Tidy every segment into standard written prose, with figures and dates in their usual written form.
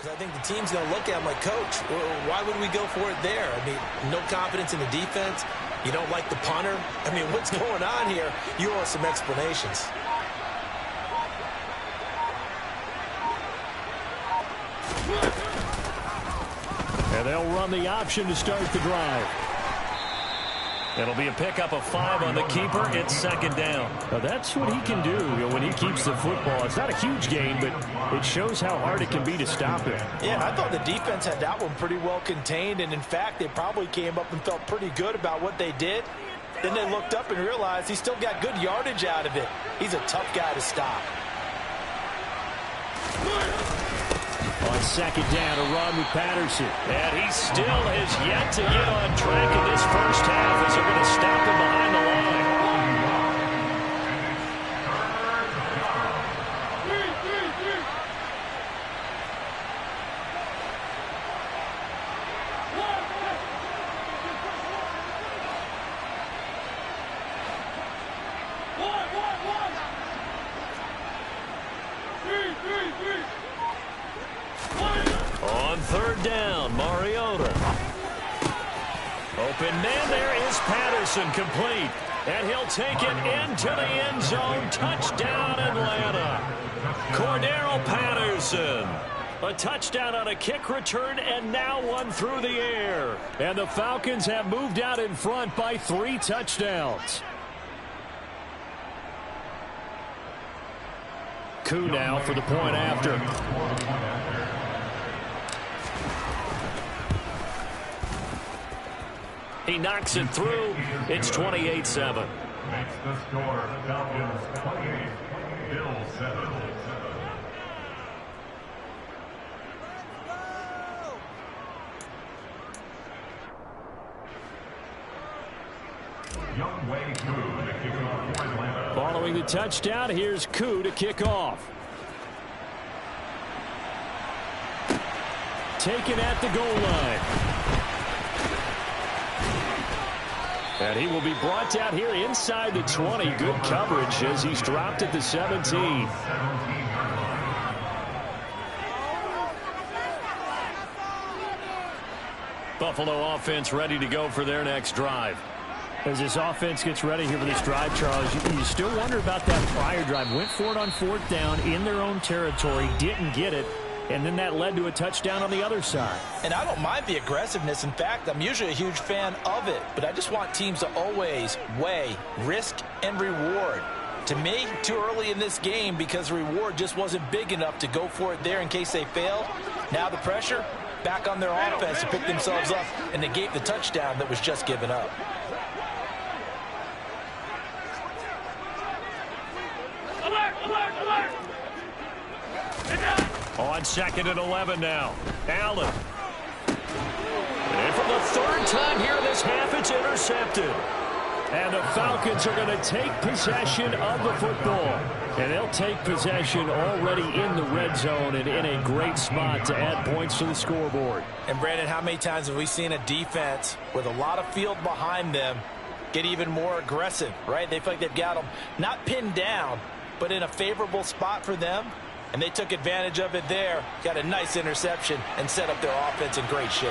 I think the team's going to look at him like, Coach, why would we go for it there? I mean, no confidence in the defense. You don't like the punter. I mean, what's going on here? You owe us some explanations. And they'll run the option to start the drive. It'll be a pickup of 5 on the keeper. It's second down. Now that's what he can do when he keeps the football. It's not a huge gain, but it shows how hard it can be to stop him. Yeah, I thought the defense had that one pretty well contained, and in fact, they probably came up and felt pretty good about what they did. Then they looked up and realized he still got good yardage out of it. He's a tough guy to stop. On second down, a run with Patterson. And he still has yet to get on track in this first half as they're going to stop him behind the line. On third down, Mariota. Open man, there is Patterson, complete. And he'll take it into the end zone. Touchdown, Atlanta. Cordero Patterson. A touchdown on a kick return, and now one through the air. And the Falcons have moved out in front by 3 touchdowns. Koo now for the point after. He knocks it through. It's 28-7. Makes the score Falcons 28, Bills 7. Following the touchdown, here's Koo to kick off. Taken at the goal line. And he will be brought out here inside the 20. Good coverage as he's dropped at the 17. Buffalo offense ready to go for their next drive. As this offense gets ready here for this drive, Charles, you still wonder about that prior drive. Went for it on 4th down in their own territory, didn't get it, and then that led to a touchdown on the other side. And I don't mind the aggressiveness. In fact, I'm usually a huge fan of it, but I just want teams to always weigh risk and reward. To me, too early in this game because the reward just wasn't big enough to go for it there in case they failed. Now the pressure back on their offense to pick themselves up and negate the touchdown that was just given up. On second and 11 now. Allen. And for the 3rd time here in this half, it's intercepted. And the Falcons are going to take possession of the football. And they'll take possession already in the red zone and in a great spot to add points to the scoreboard. And, Brandon, how many times have we seen a defense with a lot of field behind them get even more aggressive, right? They feel like they've got them not pinned down, but in a favorable spot for them. And they took advantage of it there, got a nice interception, and set up their offense in great shape.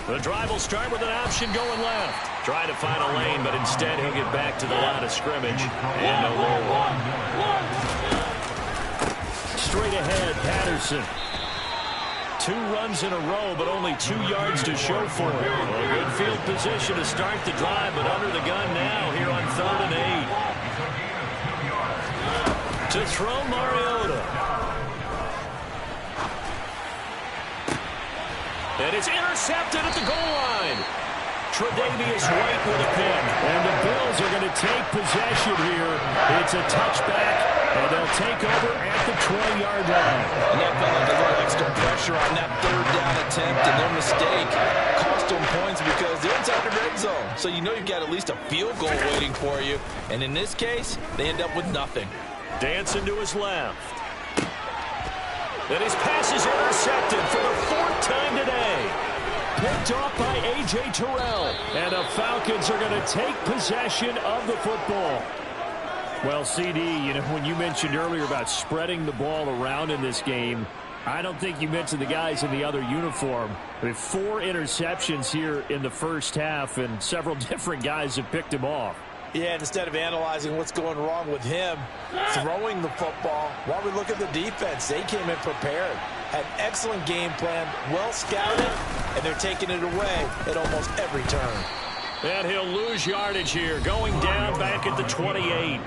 The drive will start with an option going left. Try to find a lane, but instead he'll get back to the line of scrimmage. And no more. Straight ahead, Patterson. 2 runs in a row, but only 2 yards to show for it. A good field position to start the drive, but under the gun now here on 3rd and 8. To throw, Mariota. And it's intercepted at the goal line. Tre'Davious White with a pick. And the Bills are going to take possession here. It's a touchback, and they'll take over at the 20-yard line. And that felt like a little extra pressure on that 3rd down attempt, and their mistake cost them points because they're inside the red zone. So you know you've got at least a field goal waiting for you. And in this case, they end up with nothing. Dancing to his left. And his pass is intercepted for the 4th time today. Picked off by A.J. Terrell. And the Falcons are going to take possession of the football. Well, CD, when you mentioned earlier about spreading the ball around in this game, I don't think you mentioned the guys in the other uniform. We have 4 interceptions here in the first half, and several different guys have picked him off. Yeah, and instead of analyzing what's going wrong with him throwing the football, while we look at the defense, they came in prepared, had an excellent game plan, well scouted, and they're taking it away at almost every turn. And he'll lose yardage here, going down back at the 28.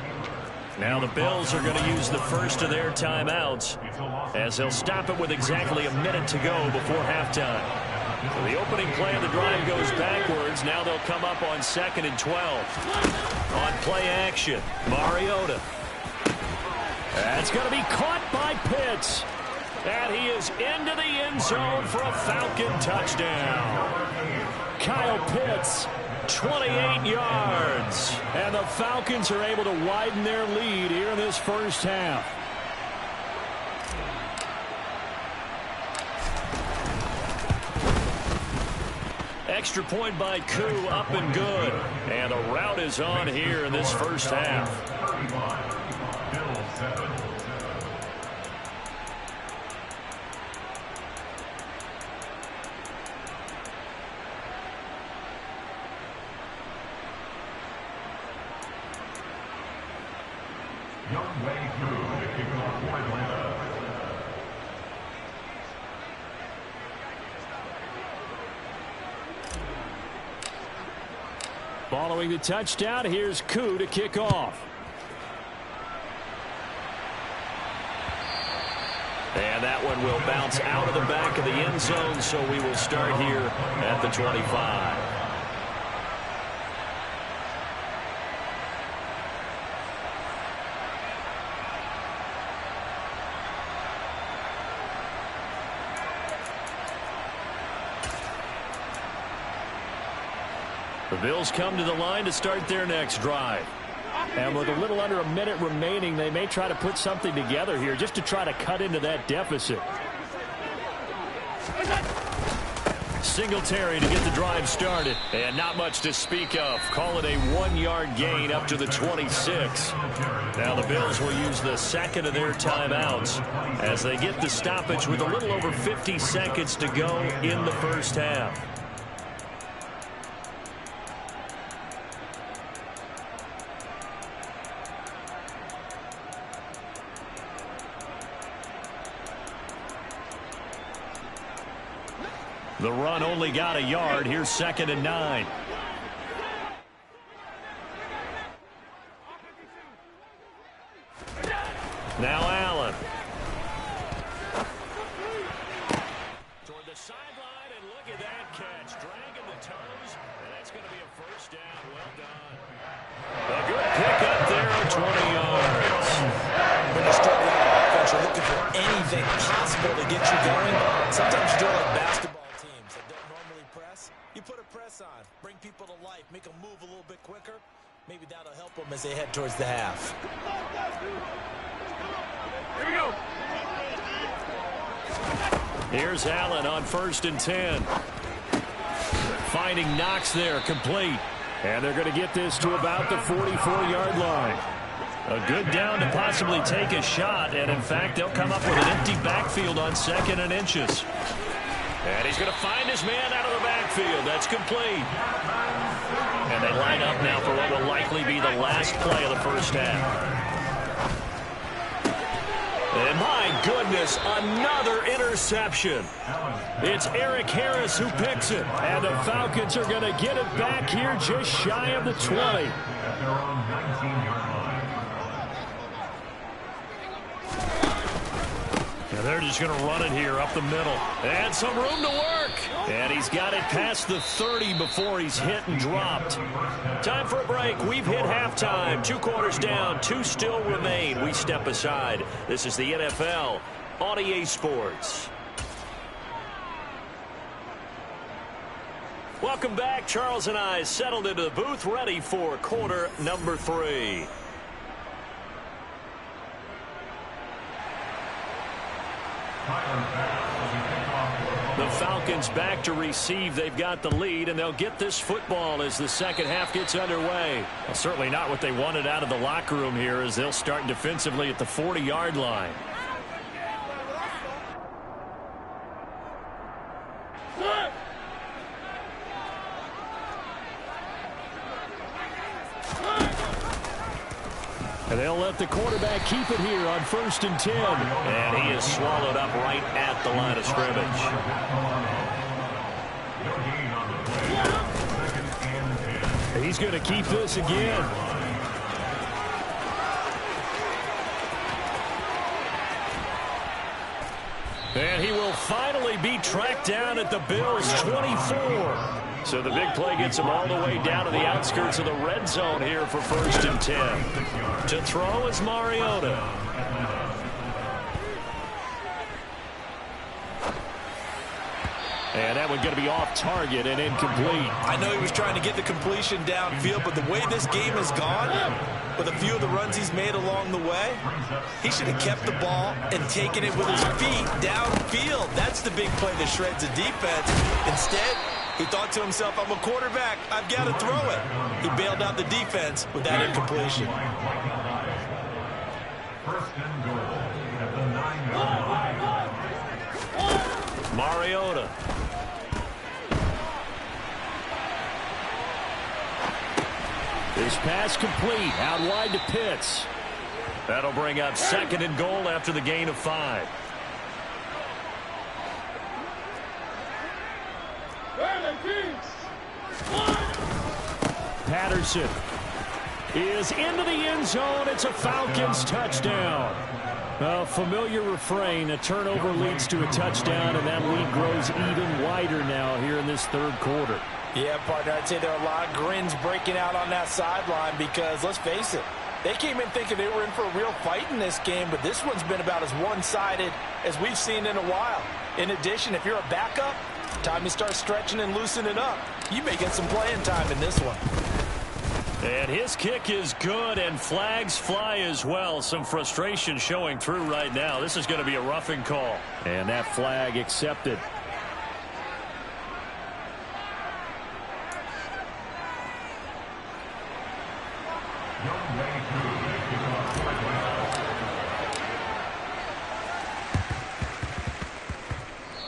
Now the Bills are going to use the first of their timeouts as they'll stop it with exactly a minute to go before halftime. So the opening play of the drive goes backwards. Now they'll come up on 2nd and 12. On play action, Mariota. That's going to be caught by Pitts. And he is into the end zone for a Falcon touchdown. Kyle Pitts, 28 yards. And the Falcons are able to widen their lead here in this first half. Extra point by Koo, up and good. And the route is on here in this first half. Following the touchdown, here's Koo to kick off. And that one will bounce out of the back of the end zone, so we will start here at the 25. The Bills come to the line to start their next drive. And with a little under a minute remaining, they may try to put something together here just to try to cut into that deficit. Singletary to get the drive started. And not much to speak of. Call it a 1-yard gain up to the 26. Now the Bills will use the second of their timeouts as they get the stoppage with a little over 50 seconds to go in the first half. The run only got a yard. Here's 2nd and 9. Now Allen. Toward the sideline, and look at that catch. Dragging the toes, and that's going to be a first down. Well done. A good pick up there of 20 yards. When you're struggling on offense, you're looking for anything possible to get you going. Sometimes you do it like basketball. You put a press on, bring people to life, make them move a little bit quicker. Maybe that'll help them as they head towards the half. Here we go. Here's Allen on 1st and 10. Finding Knox there, complete. And they're going to get this to about the 44-yard line. A good down to possibly take a shot, and in fact, they'll come up with an empty backfield on 2nd and inches. And he's going to find his man out of the backfield. That's complete. And they line up now for what will likely be the last play of the first half. And my goodness, another interception. It's Eric Harris who picks it. And the Falcons are going to get it back here just shy of the 20. At their own 19-yard line. They're just going to run it here up the middle. And some room to work. And he's got it past the 30 before he's hit and dropped. Time for a break. We've hit halftime. 2 quarters down. 2 still remain. We step aside. This is the NFL on EA Sports. Welcome back. Charles and I settled into the booth, ready for quarter number 3. Tyler Bass will be kicked off for The Falcons back to receive. They've got the lead, and they'll get this football as the second half gets underway. Well, certainly not what they wanted out of the locker room here as they'll start defensively at the 40-yard line. And they'll let the quarterback keep it here on 1st and 10. And he is swallowed up right at the line of scrimmage. He's going to keep this again. And he will finally be tracked down at the Bills' 24. So the big play gets him all the way down to the outskirts of the red zone here for 1st and 10. To throw is Mariota. And that one's going to be off target and incomplete. I know he was trying to get the completion downfield, but the way this game has gone, with a few of the runs he's made along the way, he should have kept the ball and taken it with his feet downfield. That's the big play that shreds the defense. Instead, he thought to himself, I'm a quarterback, I've got to throw it. He bailed out the defense with that incompletion. First and goal at the 9-yard line. Mariota. This pass complete, out wide to Pitts. That'll bring up 2nd and goal after the gain of 5. Patterson is into the end zone. It's a Falcons touchdown. A familiar refrain. A turnover leads to a touchdown, and that lead grows even wider now here in this 3rd quarter. Yeah, partner, I'd say there are a lot of grins breaking out on that sideline because, let's face it, they came in thinking they were in for a real fight in this game, but this one's been about as one-sided as we've seen in a while. In addition, if you're a backup, time to start stretching and loosening up. You may get some playing time in this one. And his kick is good, and flags fly as well. Some frustration showing through right now. This is going to be a roughing call. And that flag accepted.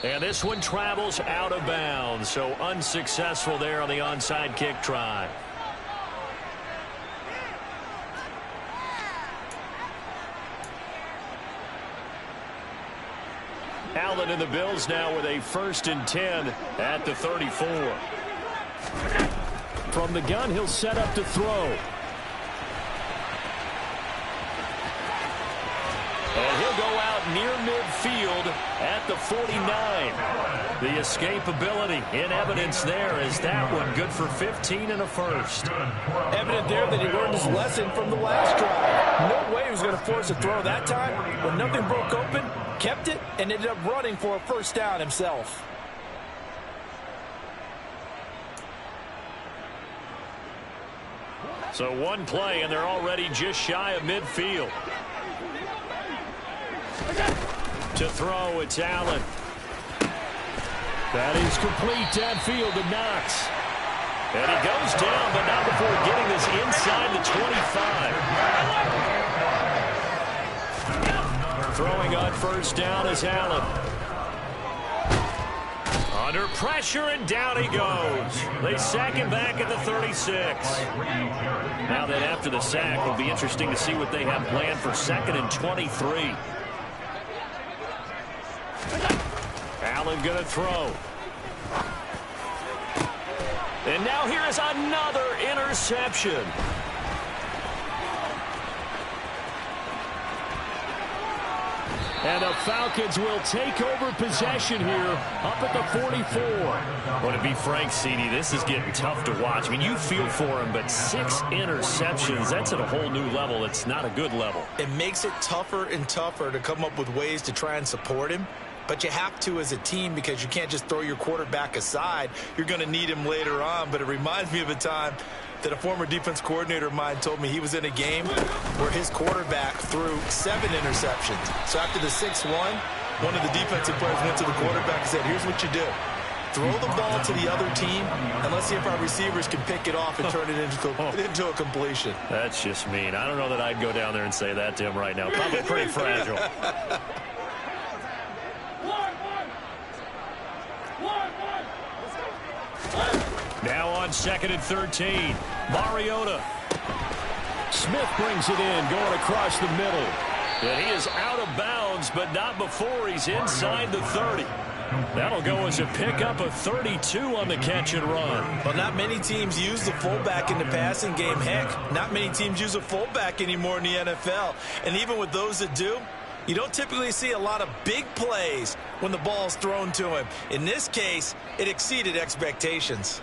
And this one travels out of bounds, so unsuccessful there on the onside kick try. Allen and the Bills now with a 1st and 10 at the 34. From the gun, he'll set up to throw. And he'll go out near midfield at the 49. The escapability in evidence there as that one good for 15 and a first. Evident there that he learned his lesson from the last drive. No way he was going to force a throw that time. When nothing broke open, kept it, and ended up running for a 1st down himself. So one play, and they're already just shy of midfield. To throw, it's Allen. That is complete downfield to Knox. And he goes down, but not before getting this inside the 25. Throwing on 1st down is Allen. Under pressure, and down he goes. They sack him back at the 36. Now that after the sack, it'll be interesting to see what they have planned for 2nd and 23. Allen going to throw. And now here is another interception. And the Falcons will take over possession here up at the 44. Well, to be frank, CD, this is getting tough to watch. I mean, you feel for him, but 6 interceptions, that's at a whole new level. It's not a good level. It makes it tougher and tougher to come up with ways to try and support him. But you have to as a team because you can't just throw your quarterback aside. You're going to need him later on. But it reminds me of a time that a former defense coordinator of mine told me he was in a game where his quarterback threw 7 interceptions. So after the 6th one, one of the defensive players went to the quarterback and said, here's what you do. Throw the ball to the other team, and let's see if our receivers can pick it off and turn it into a completion. That's just mean. I don't know that I'd go down there and say that to him right now. Probably pretty fragile. Now on 2nd and 13. Mariota. Smith brings it in, going across the middle. And he is out of bounds, but not before he's inside the 30. That'll go as a pickup of 32 on the catch and run. Well, not many teams use the fullback in the passing game. Heck, not many teams use a fullback anymore in the NFL. And even with those that do, you don't typically see a lot of big plays when the ball's thrown to him. In this case, it exceeded expectations.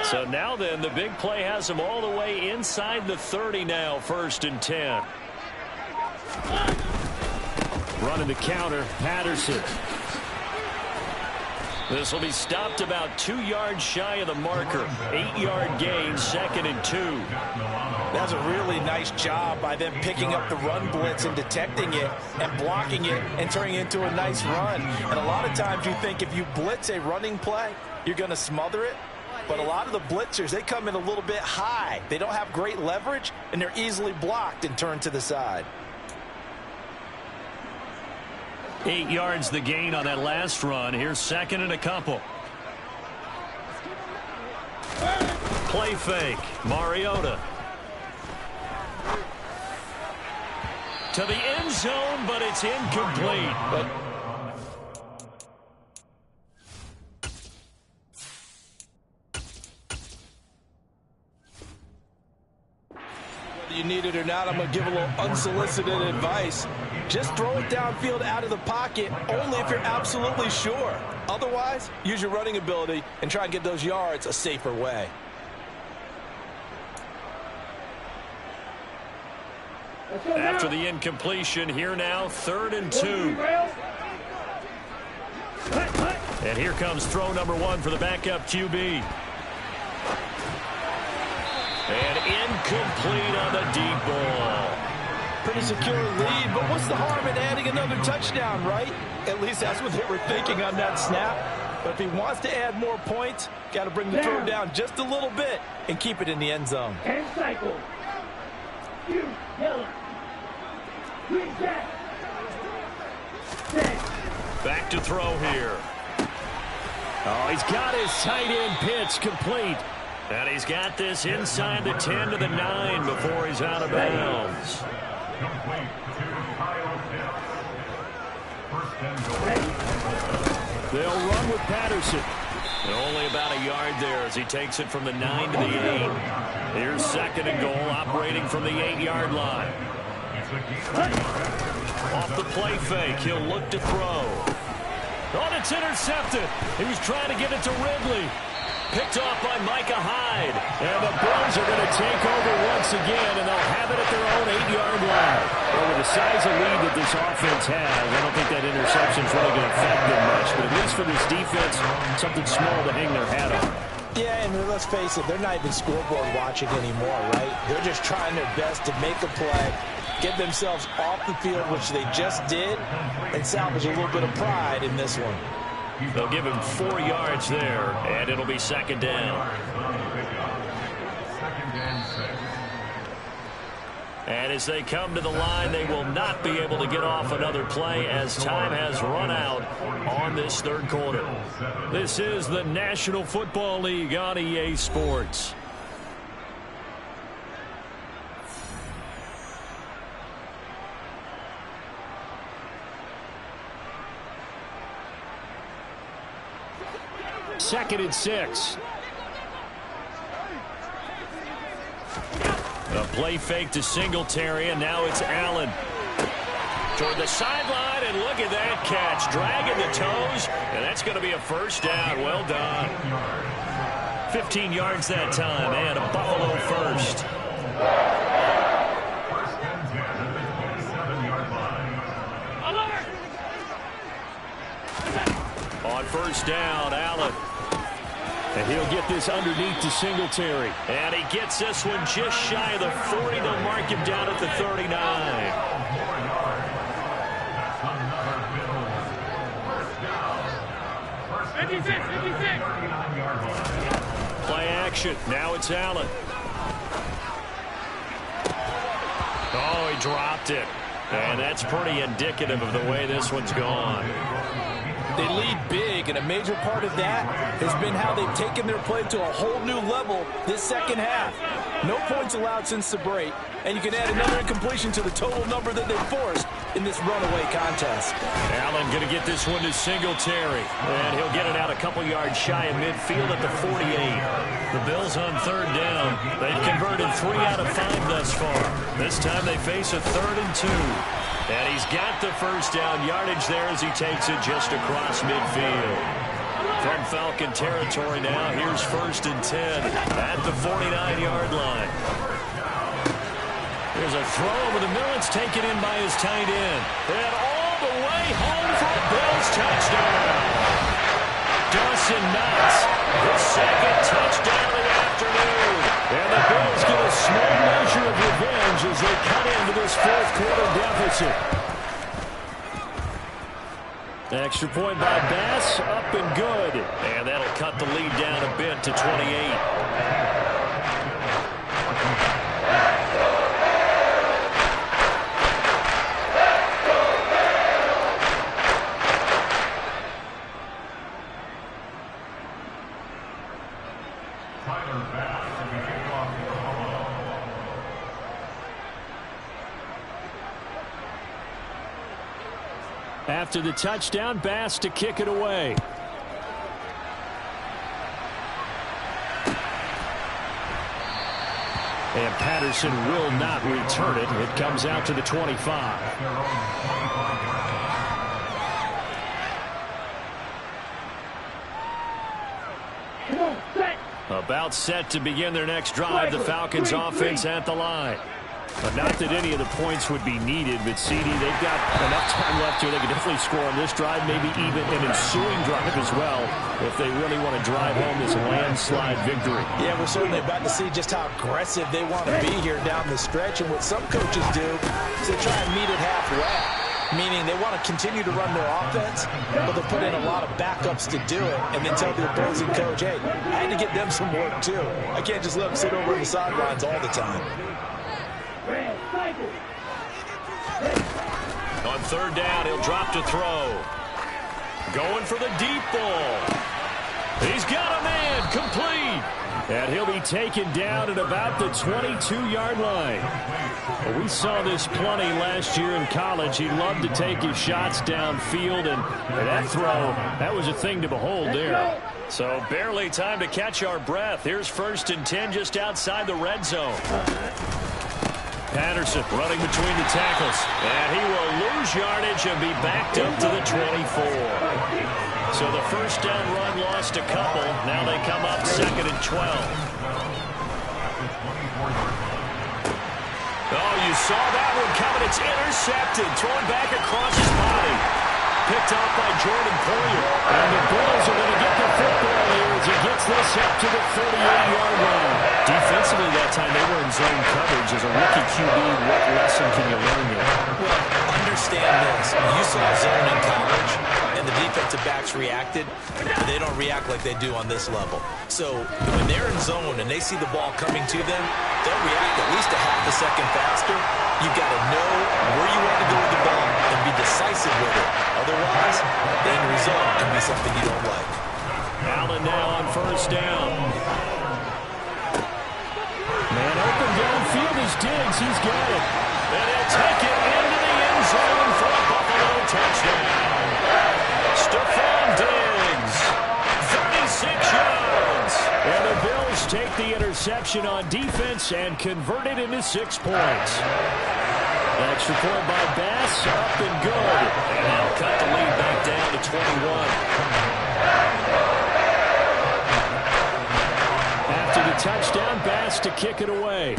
So now then, the big play has him all the way inside the 30 now, 1st and 10. Running the counter, Patterson. This will be stopped about 2 yards shy of the marker. 8-yard gain, 2nd and 2. That's a really nice job by them picking up the run blitz and detecting it and blocking it and turning it into a nice run. And a lot of times you think if you blitz a running play, you're going to smother it. But a lot of the blitzers, they come in a little bit high. They don't have great leverage, and they're easily blocked and turned to the side. 8 yards the gain on that last run. Here's 2nd and a couple. Play fake. Mariota. To the end zone, but it's incomplete. You need it or not, I'm going to give a little unsolicited advice. Just throw it downfield out of the pocket only if you're absolutely sure. Otherwise, use your running ability and try and get those yards a safer way. After the incompletion, here now, 3rd and 2. And here comes throw number 1 for the backup QB. And incomplete on the deep ball. Pretty secure lead, but what's the harm in adding another touchdown, right? At least that's what they were thinking on that snap. But if he wants to add more points, got to bring the throw down just a little bit and keep it in the end zone. 10 cycles. Back to throw here. Oh, he's got his tight end pitch complete. And he's got this inside the 10 to the 9 before he's out of bounds. They'll run with Patterson. And only about a yard there as he takes it from the 9 to the 8. Here's 2nd and goal, operating from the 8-yard line. Off the play fake, he'll look to throw. Oh, it's intercepted. He was trying to get it to Ridley. Picked off by Micah Hyde. And the Bills are going to take over once again, and they'll have it at their own 8-yard line. Well, with the size of lead that this offense has, I don't think that interception is really going to affect them much. But at least for this defense, something small to hang their hat on. Yeah, and let's face it, they're not even scoreboard watching anymore, right? They're just trying their best to make a play, get themselves off the field, which they just did, and salvage a little bit of pride in this one. They'll give him 4 yards there, and it'll be 2nd down. And as they come to the line, they will not be able to get off another play as time has run out on this 3rd quarter. This is the National Football League on EA Sports. Second and 6. A play fake to Singletary, and now it's Allen. Toward the sideline, and look at that catch. Dragging the toes, and that's going to be a 1st down. Well done. 15 yards that time, and a Buffalo 1st. On 1st down, Allen. And he'll get this underneath to Singletary. And he gets this one just shy of the 40. They'll mark him down at the 39. Play action. Now it's Allen. Oh, he dropped it. And that's pretty indicative of the way this one's gone. They lead big, and a major part of that has been how they've taken their play to a whole new level this second half. No points allowed since the break, and you can add another incompletion to the total number that they've forced in this runaway contest. Allen going to get this one to Singletary, and he'll get it out a couple yards shy of midfield at the 48. The Bills on third down. They've converted 3 out of 5 thus far. This time they face a 3rd and 2. And he's got the first down yardage there as he takes it just across midfield. From Falcon territory now, here's 1st and 10 at the 49-yard line. There's a throw over the middle. It's taken in by his tight end. And all the way home for a Bills touchdown. Dawson Knox, the 2nd touchdown of the afternoon. And the Bills get a small measure of revenge as they cut into this 4th quarter deficit. Extra point by Bass, up and good. And that'll cut the lead down a bit to 28. After the touchdown, Bass to kick it away. And Patterson will not return it. It comes out to the 25. About set to begin their next drive. The Falcons offense at the line. But not that any of the points would be needed, but CD, they've got enough time left here. They can definitely score on this drive, maybe even an ensuing drive as well, if they really want to drive home this landslide victory. Yeah, we're certainly about to see just how aggressive they want to be here down the stretch. And what some coaches do is they try and meet it halfway, meaning they want to continue to run their offense, but they'll put in a lot of backups to do it, and then tell the opposing coach, hey, I had to get them some work too. I can't just let them sit over on the sidelines all the time. On third down, he'll drop to throw. Going for the deep ball. He's got a man, complete. And he'll be taken down at about the 22-yard line. Well, we saw this plenty last year in college. He loved to take his shots downfield, and that throw, that was a thing to behold there. So barely time to catch our breath. Here's 1st and 10 just outside the red zone. Patterson running between the tackles. And he will lose yardage and be backed up to the 24. So the first down run lost a couple. Now they come up 2nd and 12. Oh, you saw that one coming. It's intercepted. Thrown back across his body. Picked off by Jordan Poyer. And the Bills are going to get the football here as he gets this up to the 38-yard line. Defensively that time, they were in zone coverage. As a rookie QB, what lesson can you learn here? Well, understand this. You saw zone in college, and the defensive backs reacted, but they don't react like they do on this level. So when they're in zone and they see the ball coming to them, they'll react at least a half a second faster. You've got to know where you want to go with the ball and be decisive with it. Otherwise, the end result can be something you don't like. Allen now on first down. Man open downfield is Diggs. He's got it. And he'll take it into the end zone for a Buffalo touchdown. Stephon Diggs, 36 yards. And the Bills take the interception on defense and convert it into 6 points. Extra point by Bass, up and good. And they'll cut the lead back down to 21. After the touchdown, Bass to kick it away.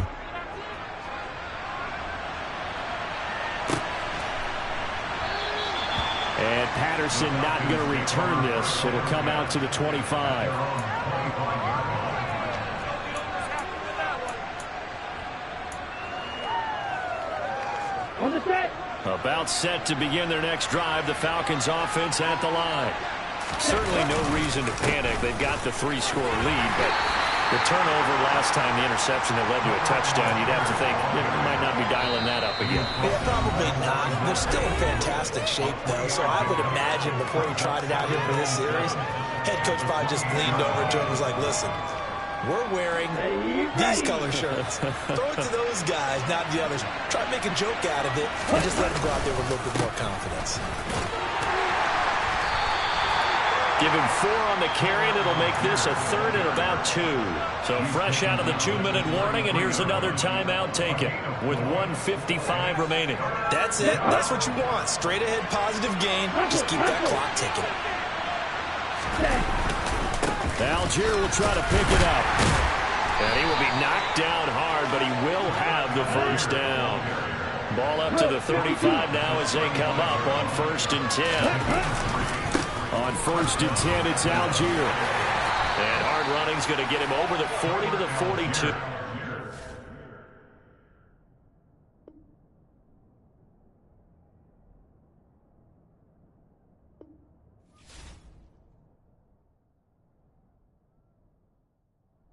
And Patterson not going to return this. It'll come out to the 25. About set to begin their next drive. The Falcons offense at the line. Certainly no reason to panic. They've got the 3-score lead, but the turnover last time, the interception that led to a touchdown, you'd have to think they might not be dialing that up again. Yeah, probably not. They're still in fantastic shape, though, so I would imagine before he tried it out here for this series, head coach probably just leaned over to him and was like, listen, we're wearing these color shirts. Throw it to those guys, not the others. Try to make a joke out of it and just let them go out there with a little bit more confidence. Give him 4 on the carry, and it'll make this a 3rd and about 2. So fresh out of the 2-minute warning, and here's another timeout taken with 1:55 remaining. That's it. That's what you want. Straight ahead positive gain. Just keep that clock ticking. Algier will try to pick it up. And he will be knocked down hard, but he will have the first down. Ball up to the 35 now as they come up on 1st and 10. On 1st and 10, it's Algier. And hard running's going to get him over the 40 to the 42.